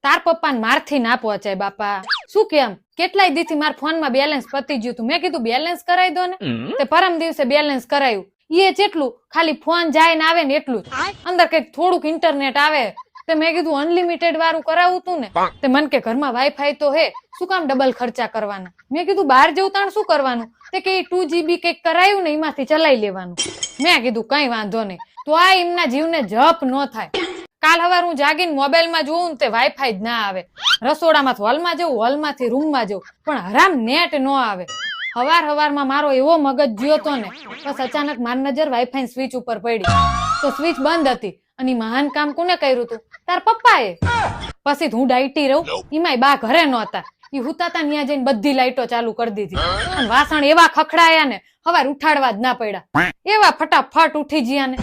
તાર પપ્પાને મારથી ના પહોંચાય બાપા. શું કેમ કેટલાય દીથી મારા ફોનમાં બેલેન્સ પતી ગયું હતું. મેં કીધું બેલેન્સ કરાવી દો ને. તે પરમ દિવસે બેલેન્સ કરાયું. એ જેટલું ખાલી ફોન જાય ને આવે ને એટલું જ. અંદર કઈક થોડુંક ઇન્ટરનેટ આવે. તે મેં કીધું અનલિમિટેડ વાળું કરાવું તું ને. તે મન કે ઘરમાં વાઈફાઈ તો હે, શું કામ ડબલ ખર્ચા કરવાના. મેં કીધું બહાર જવું તાણ શું કરવાનું. તે કે 2GB કઈક કરાયું ને એમાંથી ચલાવી લેવાનું. મેં કીધું કઈ વાંધો નહીં. તો આ એમના જીવને જપ ન થાય. કાલ સવાર હું જાગીને મોબાઈલમાં જોઉં તે વાઈફાઈ જ ના આવે. રસોડામાંથી હોલમાં જવું, હોલમાંથી રૂમમાં જવું, પણ હરામ નેટ ન આવે. હવારમાં મારો એવો મગજ જ્યો તો ને, બસ અચાનક મારી નજર વાઈફાઈ સ્વિચ ઉપર પડી. તો સ્વિચ બંધ હતી અને મહાન કામ કોને કર્યું હતું? તાર પપ્પાએ. પછી હું ડાયટી રહું, એમાંય બા ઘરે નહોતા. ઈ હુતાતા ત્યાં જઈને બધી લાઈટો ચાલુ કરી દીધી અને વાસણ એવા ખખડાયા ને સવાર ઉઠાડવા જ ના પડ્યા. એવા ફટાફટ ઉઠી ગયા ને.